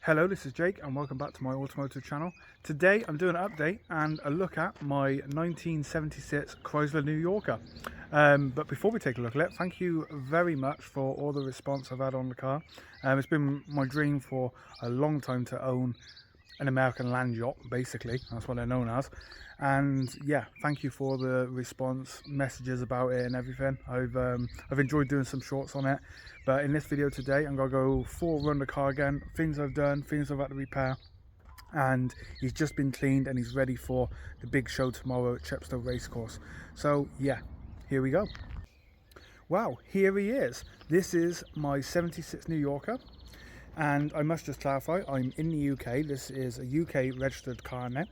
Hello, this is Jake and welcome back to my automotive channel. Today I'm doing an update and a look at my 1976 Chrysler New Yorker. But before we take a look at it, thank you very much for all the response I've had on the car. It's been my dream for a long time to own an American land yacht, basically. That's what they're known as. And yeah, thank you for the response, messages about it and everything. I've enjoyed doing some shorts on it. But in this video today, I'm gonna go full run the car again, things I've done, things I've had to repair. And he's just been cleaned and he's ready for the big show tomorrow at Chepstow Racecourse. So yeah, here we go. Wow, here he is. This is my 76 New Yorker. And I must just clarify, I'm in the UK. This is a UK registered car now.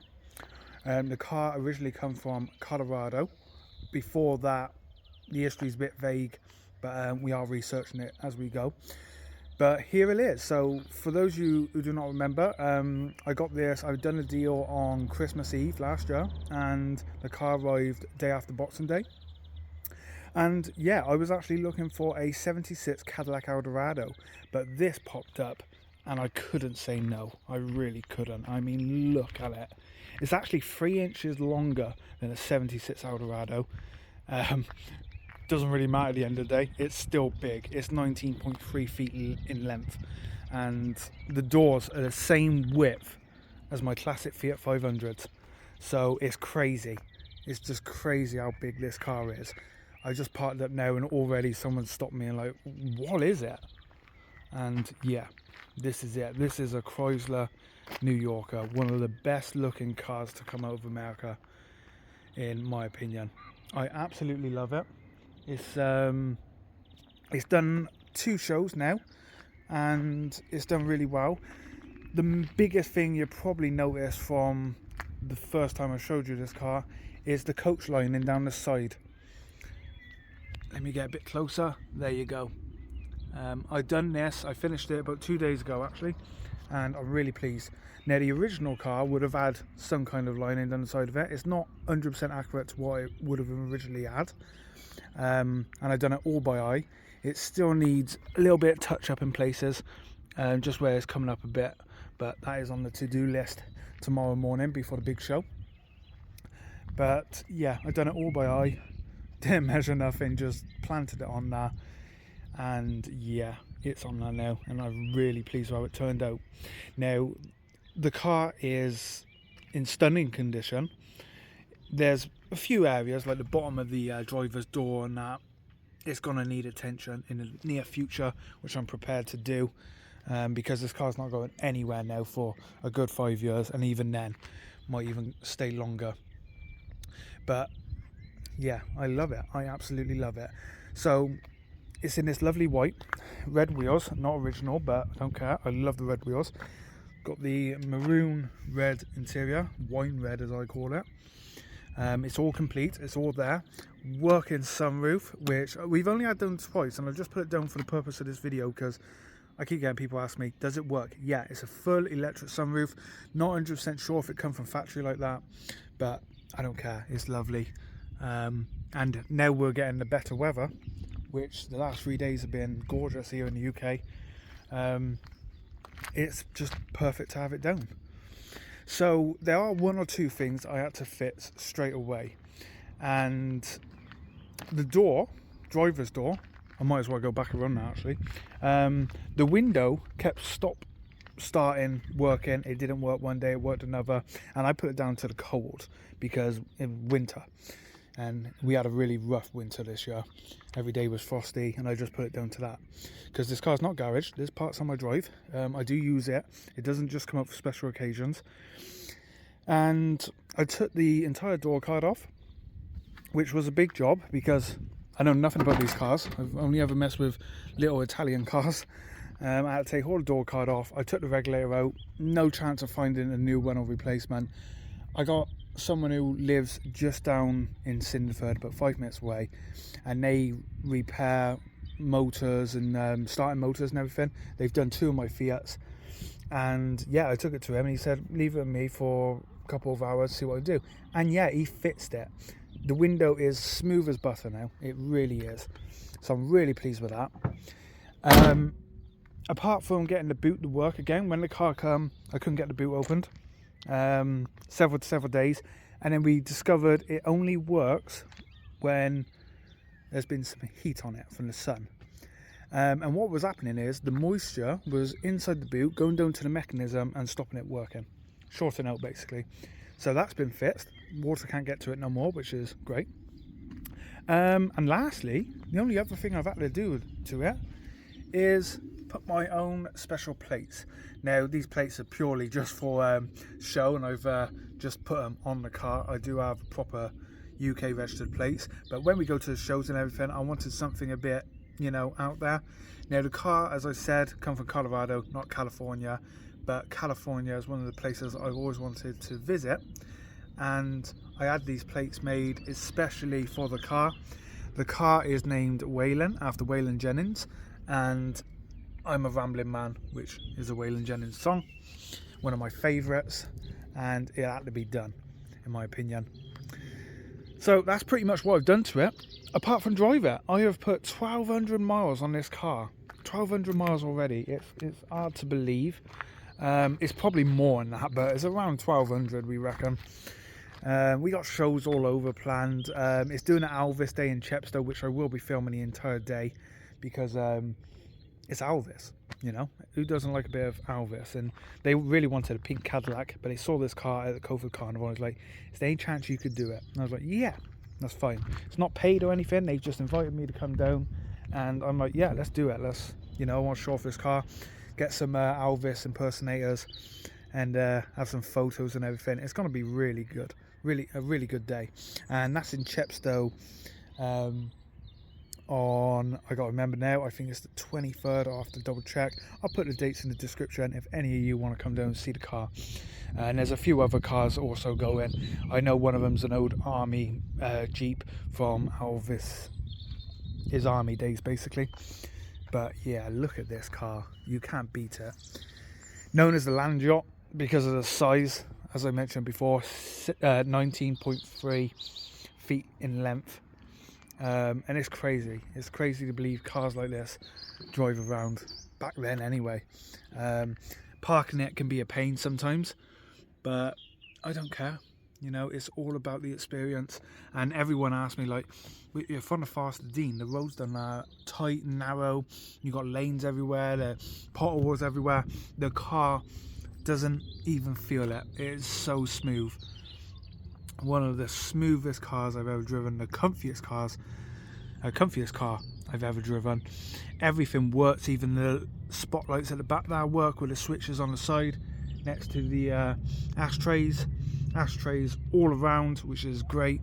The car originally comes from Colorado. Before that, the history's a bit vague, but we are researching it as we go. But here it is. So for those of you who do not remember, I got this, I've done a deal on Christmas Eve last year, and the car arrived day after Boxing Day. And yeah, I was actually looking for a 76 Cadillac Eldorado, but this popped up and I couldn't say no. I really couldn't. I mean, look at it. It's actually 3 inches longer than a 76 Eldorado. Doesn't really matter at the end of the day. It's still big. It's 19.3 feet in length. And the doors are the same width as my classic Fiat 500. So it's crazy. It's just crazy how big this car is. I just parked up now and already someone stopped me and like, what is it? And yeah, this is it. This is a Chrysler New Yorker, one of the best looking cars to come out of America, in my opinion. I absolutely love it. It's done 2 shows now and it's done really well. The biggest thing you probably noticed from the first time I showed you this car is the coach lining down the side. Let me get a bit closer. There you go. I've done this. I finished it about 2 days ago actually, and I'm really pleased. Now the original car would have had some kind of lining down the side of it. It's not 100% accurate to what it would have originally had, and I've done it all by eye. It still needs a little bit of touch up in places, just where it's coming up a bit, but that is on the to-do list tomorrow morning before the big show. But yeah, I've done it all by eye. Didn't measure nothing, just planted it on there, and yeah, it's on there now, and I'm really pleased with how it turned out. Now the car is in stunning condition. There's a few areas like the bottom of the driver's door and that it's gonna need attention in the near future, which I'm prepared to do, because this car's not going anywhere now for a good 5 years, and even then might even stay longer. But yeah, I love it. I absolutely love it. So it's in this lovely white, red wheels, not original, but I don't care. I love the red wheels. Got the maroon red interior, wine red as I call it. It's all complete, it's all there. Working sunroof, which we've only had done twice, and I've just put it down for the purpose of this video because I keep getting people ask me, does it work? Yeah, it's a full electric sunroof. Not 100% sure if it comes from factory like that, but I don't care, it's lovely. And now we're getting the better weather, which the last 3 days have been gorgeous here in the UK. It's just perfect to have it down. So there are 1 or 2 things I had to fix straight away, and the door, driver's door, I might as well go back and run that actually. The window kept starting working. It didn't work one day, it worked another, and I put it down to the cold because in winter, and we had a really rough winter this year. Every day was frosty, and I just put it down to that because this car's not garaged. There's parts on my drive. I do use it. It doesn't just come up for special occasions. And I took the entire door card off, which was a big job because I know nothing about these cars. I've only ever messed with little Italian cars. I had to take all the door card off. I took the regulator out. No chance of finding a new one or replacement. I got someone who lives just down in Cinderford, about 5 minutes away, and they repair motors and starting motors and everything. They've done 2 of my Fiats, and yeah, I took it to him and he said leave it with me for a couple of hours, see what I do. And yeah, he fixed it. The window is smooth as butter now, it really is, so I'm really pleased with that. apart from getting the boot to work again, when the car come, I couldn't get the boot opened several days, and then we discovered it only works when there's been some heat on it from the sun. And what was happening is the moisture was inside the boot, going down to the mechanism and stopping it working, shorting out basically. So that's been fixed. Water can't get to it no more, which is great. And lastly, the only other thing I've had to do to it is put my own special plates. Now these plates are purely just for show, and I've just put them on the car. I do have proper UK registered plates, but when we go to the shows and everything, I wanted something a bit, you know, out there. Now the car, as I said, come from Colorado, not California, but California is one of the places I've always wanted to visit, and I had these plates made especially for the car. The car is named Waylon after Waylon Jennings, and I'm a Rambling Man, which is a Waylon Jennings song, one of my favourites, and it had to be done, in my opinion. So that's pretty much what I've done to it. Apart from drive it, I have put 1,200 miles on this car. 1,200 miles already. It's hard to believe. It's probably more than that, but it's around 1,200, we reckon. We got shows all over planned. It's doing an Elvis day in Chepstow, which I will be filming the entire day, because it's Elvis, you know. Who doesn't like a bit of Elvis? And they really wanted a pink Cadillac, but they saw this car at the Cofer Carnival. I was like, is there any chance you could do it? And I was like, yeah, that's fine. It's not paid or anything. They've just invited me to come down, and I'm like, yeah, let's do it. Let's, you know, I want to show off this car, get some Elvis impersonators, and have some photos and everything. It's going to be really good. Really, a really good day. And that's in Chepstow on, I got to remember now, I think it's the 23rd. I'll have to double check. I'll put the dates in the description if any of you want to come down and see the car. And there's a few other cars also going. I know one of them's an old army Jeep from Elvis, his army days basically. But yeah, look at this car. You can't beat it. Known as the land yacht because of the size, as I mentioned before, 19.3 feet in length. And it's crazy. It's crazy to believe cars like this drive around back then anyway. Parking it can be a pain sometimes, but I don't care. You know, it's all about the experience. And everyone asks me, like, you're from the Forest Dean, the roads done tight and narrow, you got lanes everywhere, the potholes everywhere. The car doesn't even feel it. It's so smooth. One of the smoothest cars I've ever driven, the comfiest car I've ever driven. Everything works, even the spotlights at the back there work with the switches on the side next to the ashtrays all around, which is great.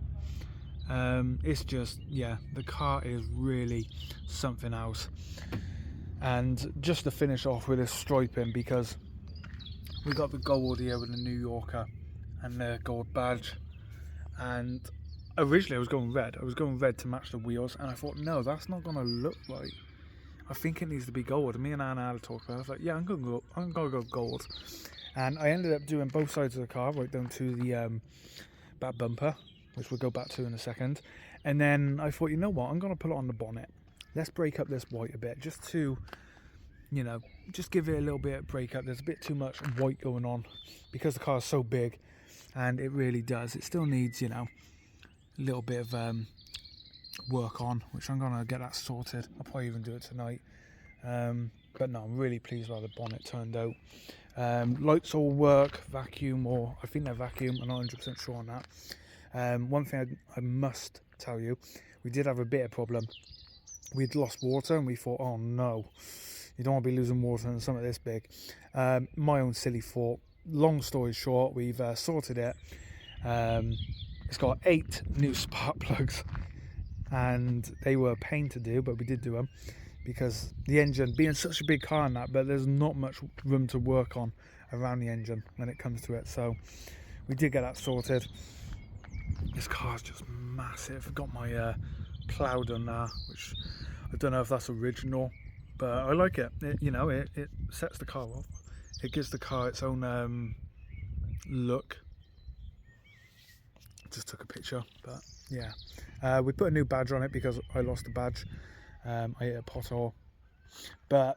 It's just, yeah, the car is really something else. And just to finish off with this striping, because we got the gold here with the New Yorker and the gold badge, and originally I was going red to match the wheels, and I thought, no, that's not going to look right. I think it needs to be gold. And me and Anna had a talk about it. I was like, yeah, I'm gonna go gold. And I ended up doing both sides of the car, right down to the back bumper, which we'll go back to in a second. And then I thought, you know what, I'm going to put it on the bonnet. Let's break up this white a bit, just to, you know, just give it a little bit of break up. There's a bit too much white going on because the car is so big, and it really does. It still needs, you know, a little bit of work on, which I'm going to get that sorted. I'll probably even do it tonight. But no, I'm really pleased with how the bonnet turned out. Lights all work, vacuum, or I think they're vacuum, I'm not 100% sure on that. One thing I must tell you, we did have a bit of problem. We'd lost water, and we thought, oh no, you don't want to be losing water in something this big. My own silly fault. Long story short, we've sorted it. It's got 8 new spark plugs, and they were a pain to do, but we did do them, because the engine, being such a big car and that, but there's not much room to work on around the engine when it comes to it. So we did get that sorted. This car's just massive. I've got my plough done there, which I don't know if that's original, but I like it. You know, it sets the car off. It gives the car its own look. Just took a picture, but yeah. We put a new badge on it because I lost the badge. I hit a pothole, but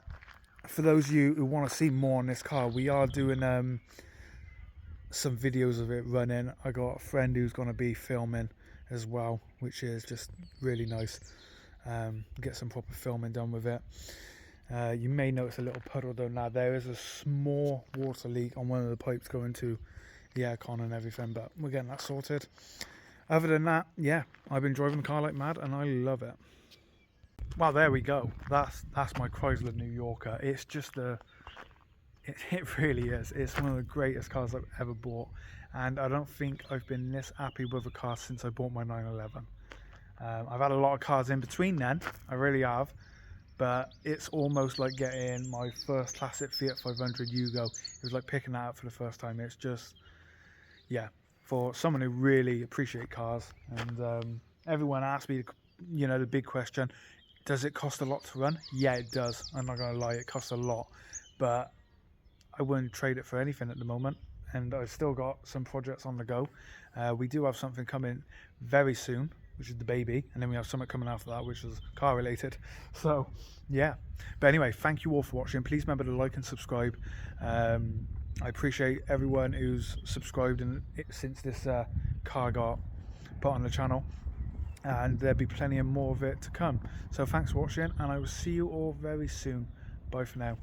for those of you who want to see more on this car, we are doing some videos of it running. I got a friend who's going to be filming as well, which is just really nice. Get some proper filming done with it. You may notice a little puddle though. Now there is a small water leak on one of the pipes going to the aircon and everything, but we're getting that sorted. Other than that, yeah, I've been driving the car like mad and I love it. Well, there we go. That's my Chrysler New Yorker. It's just it really is. It's one of the greatest cars I've ever bought, and I don't think I've been this happy with a car since I bought my 911. I've had a lot of cars in between then, I really have, but it's almost like getting my first classic Fiat 500 Yugo. It was like picking that up for the first time. It's just, yeah, for someone who really appreciates cars. And everyone asks me, the big question, does it cost a lot to run? Yeah, it does. I'm not going to lie, it costs a lot, but I wouldn't trade it for anything at the moment. And I've still got some projects on the go. We do have something coming very soon, which is the baby, and then we have something coming after that, which is car related. So yeah, but anyway, thank you all for watching. Please remember to like and subscribe. I appreciate everyone who's subscribed since this car got put on the channel, and there'll be plenty more of it to come. So thanks for watching, and I will see you all very soon. Bye for now.